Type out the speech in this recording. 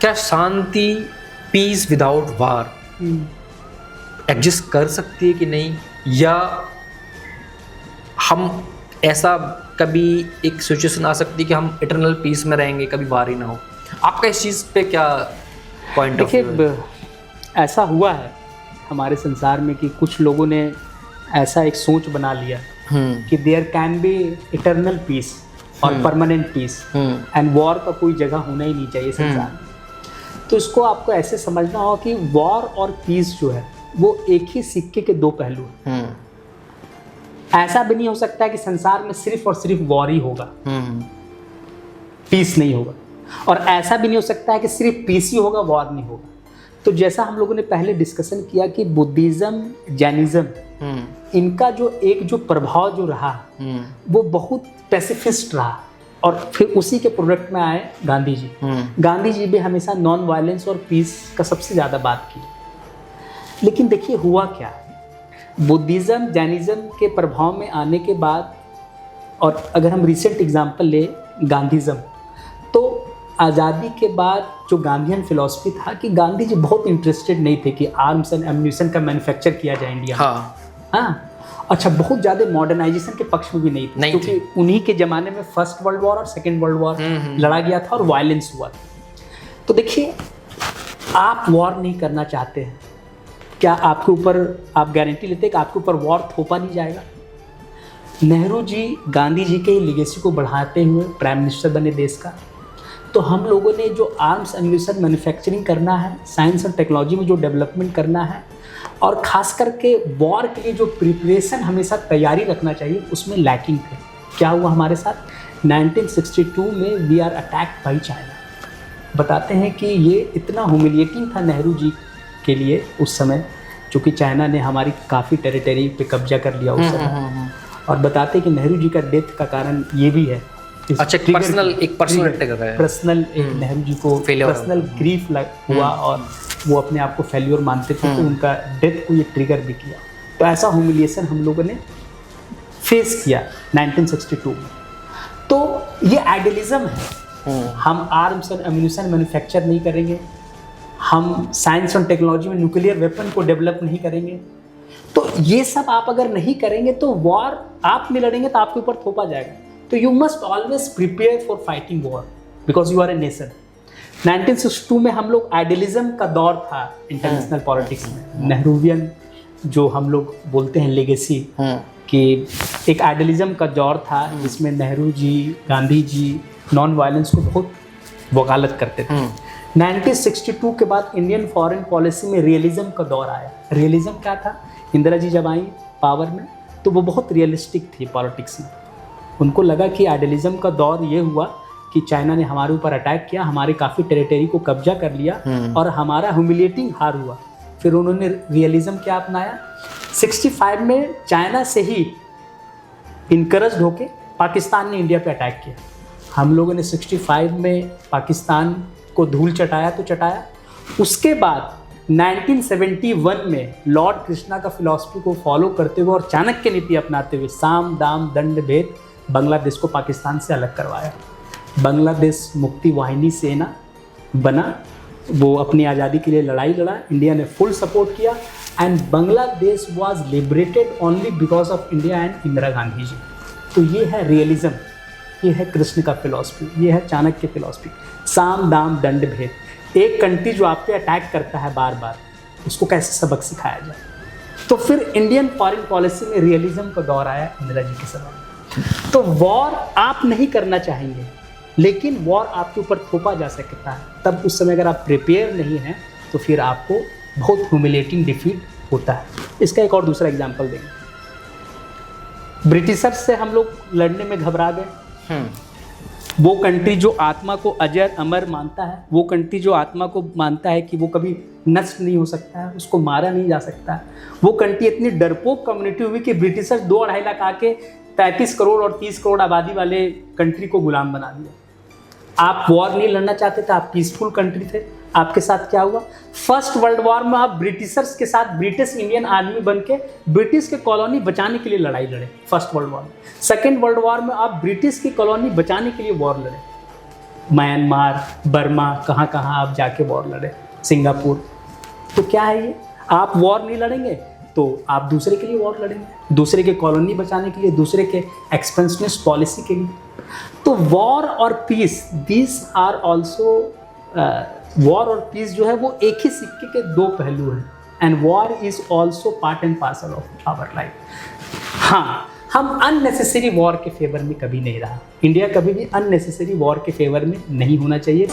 क्या शांति, piece without वार exist कर सकती है कि नहीं, या हम ऐसा कभी एक सिचुएशन आ सकती है कि हम इटरनल पीस में रहेंगे, कभी वार ही ना हो? आपका इस चीज़ पे क्या पॉइंट ऑफ व्यू है? देखिए, ऐसा हुआ है हमारे संसार में कि कुछ लोगों ने ऐसा एक सोच बना लिया कि there can be eternal peace और परमानेंट पीस, एंड वॉर का कोई जगह होना ही नहीं चाहिए संसार में। तो इसको आपको ऐसे समझना होगा कि वॉर और पीस जो है वो एक ही सिक्के के दो पहलू हैं। ऐसा भी नहीं हो सकता है कि संसार में सिर्फ और सिर्फ वॉर ही होगा, पीस नहीं होगा, और ऐसा भी नहीं हो सकता है कि सिर्फ पीस ही होगा, वॉर नहीं होगा। तो जैसा हम लोगों ने पहले डिस्कशन किया कि बुद्धिज्म, जैनिज्म, इनका जो प्रभाव जो रहा वो बहुत पैसिफिस्ट रहा, और फिर उसी के प्रोडक्ट में आए गांधी जी। गांधी जी भी हमेशा नॉन वायलेंस और पीस का सबसे ज़्यादा बात की। लेकिन देखिए हुआ क्या, बुद्धिज्म, जैनिज्म के प्रभाव में आने के बाद, और अगर हम रिसेंट एग्जांपल ले गांधीज्म, तो आज़ादी के बाद जो गांधीयन फिलॉसफी था कि गांधी जी बहुत इंटरेस्टेड नहीं थे कि आर्म्स एंड एम्यूनिशन का मैन्युफैक्चर किया जाए इंडिया में। हाँ, अच्छा, बहुत ज़्यादा मॉडर्नाइजेशन के पक्ष में भी नहीं थे, क्योंकि उन्हीं के ज़माने में फर्स्ट वर्ल्ड वॉर और सेकेंड वर्ल्ड वॉर लड़ा गया था और वायलेंस हुआ था। तो देखिए, आप वॉर नहीं करना चाहते हैं, क्या आपके ऊपर आप गारंटी लेते हैं कि आपके ऊपर वॉर थोपा नहीं जाएगा? नेहरू जी गांधी जी के लिगेसी को बढ़ाते हुए प्राइम मिनिस्टर बने देश का। तो हम लोगों ने जो आर्म्स एम्यूनिशन मैन्युफैक्चरिंग करना है, साइंस और टेक्नोलॉजी में जो डेवलपमेंट करना है, और ख़ास करके वॉर के लिए जो प्रिपरेशन हमेशा तैयारी रखना चाहिए, उसमें लैकिंग थे। क्या हुआ हमारे साथ 1962 में? We are attacked by China. बताते हैं कि ये इतना ह्यूमिलिएटिंग था नेहरू जी के लिए उस समय, चूँकि चाइना ने हमारी काफ़ी टेरिटरी पे कब्जा कर लिया उस समय। और बताते हैं कि नेहरू जी का डेथ का कारण ये भी है। अच्छा, पर्सनल नेहरू जी को पर्सनल ग्रीफ हुआ और वो अपने आप को फेल्योर मानते थे, तो उनका डेथ को ये ट्रिगर भी किया। तो ऐसा ह्यूमिलिएशन हम लोगों ने फेस किया 1962 में। तो ये आइडियलिज्म है। हम आर्म्स एंड एम्यूनिशन मैन्युफैक्चर नहीं करेंगे, हम साइंस और टेक्नोलॉजी में न्यूक्लियर वेपन को डेवलप नहीं करेंगे। तो ये सब आप अगर नहीं करेंगे तो वॉर आप में लड़ेंगे तो आपके ऊपर थोपा जाएगा। तो you must always prepare for fighting war because you are a nation. 1962 में हम लोग आइडियलिज्म का दौर था इंटरनेशनल पॉलिटिक्स में। नेहरूवियन जो हम लोग बोलते हैं लेगेसी, कि एक आइडियलिज्म का दौर था जिसमें नेहरू जी, गांधी जी नॉन वायलेंस को बहुत वकालत करते थे। 1962 के बाद इंडियन फॉरेन पॉलिसी में रियलिज्म का दौर आया। रियलिज्म क्या था? इंदिरा जी जब आई पावर में तो वो बहुत रियलिस्टिक थी पॉलिटिक्स में। उनको लगा कि आइडियलिज्म का दौर ये हुआ कि चाइना ने हमारे ऊपर अटैक किया, हमारे काफ़ी टेरिटरी को कब्जा कर लिया और हमारा ह्यूमिलिएटिंग हार हुआ। फिर उन्होंने रियलिज्म क्या अपनाया? 65 में चाइना से ही इनकरेज होके पाकिस्तान ने इंडिया पे अटैक किया। हम लोगों ने 65 में पाकिस्तान को धूल चटाया तो चटाया। उसके बाद 1971 में लॉर्ड कृष्णा का फिलॉसफी को फॉलो करते हुए और चाणक्य नीति अपनाते हुए साम दाम दंड भेद बांग्लादेश को पाकिस्तान से अलग करवाया। बांग्लादेश मुक्ति वाहिनी सेना बना, वो अपनी आज़ादी के लिए लड़ाई लड़ा, इंडिया ने फुल सपोर्ट किया, and Bangladesh was liberated only because of India and Indira Gandhi ji. तो ये है रियलिज्म, ये है कृष्ण का फिलॉसफी, ये है चाणक्य फिलॉसफी, साम दाम दंड भेद। एक कंट्री जो आप पे अटैक करता है बार बार, उसको कैसे सबक सिखाया जाए। तो फिर इंडियन फॉरेन पॉलिसी में रियलिज्म का दौर आया इंदिरा जी के समय। तो वॉर आप नहीं करना चाहेंगे, लेकिन वॉर आपके ऊपर थोपा जा सकता है। तब उस समय अगर आप प्रिपेयर नहीं हैं तो फिर आपको बहुत ह्यूमिलिएटिंग डिफीट होता है। इसका एक और दूसरा एग्जांपल देंगे। ब्रिटिशर्स से हम लोग लड़ने में घबरा गए। वो कंट्री जो आत्मा को अजर अमर मानता है, वो कंट्री जो आत्मा को मानता है कि वो कभी नष्ट नहीं हो सकता है, उसको मारा नहीं जा सकता है, वो कंट्री इतनी डरपोक कम्युनिटी हुई कि ब्रिटिशर्स 2-2.5 लाख आके 33 करोड़ और 30 करोड़ आबादी वाले कंट्री को गुलाम बना दिया। आप वॉर नहीं लड़ना चाहते थे, आप पीसफुल कंट्री थे। आपके साथ क्या हुआ? फर्स्ट वर्ल्ड वॉर में आप ब्रिटिशर्स के साथ ब्रिटिश इंडियन आर्मी बन के ब्रिटिश के कॉलोनी बचाने के लिए लड़ाई लड़े फर्स्ट वर्ल्ड वॉर में। सेकेंड वर्ल्ड वॉर में आप ब्रिटिश की कॉलोनी बचाने के लिए वॉर लड़े। म्यांमार, बर्मा, कहाँ कहाँ आप जाके वॉर लड़े, सिंगापुर। तो क्या है ये, आप वॉर नहीं लड़ेंगे तो आप दूसरे के लिए वॉर लड़ेंगे, दूसरे के कॉलोनी बचाने के लिए, दूसरे के एक्सपेंशनिस्ट पॉलिसी के लिए। तो वॉर और peace, this are also, war और पीस जो है वो एक ही सिक्के के दो पहलू हैं, and war is also part and parcel of our life. हाँ, हम अननेसेसरी वॉर के फेवर में कभी नहीं रहा, इंडिया कभी भी अननेसेसरी वॉर के फेवर में नहीं होना चाहिए।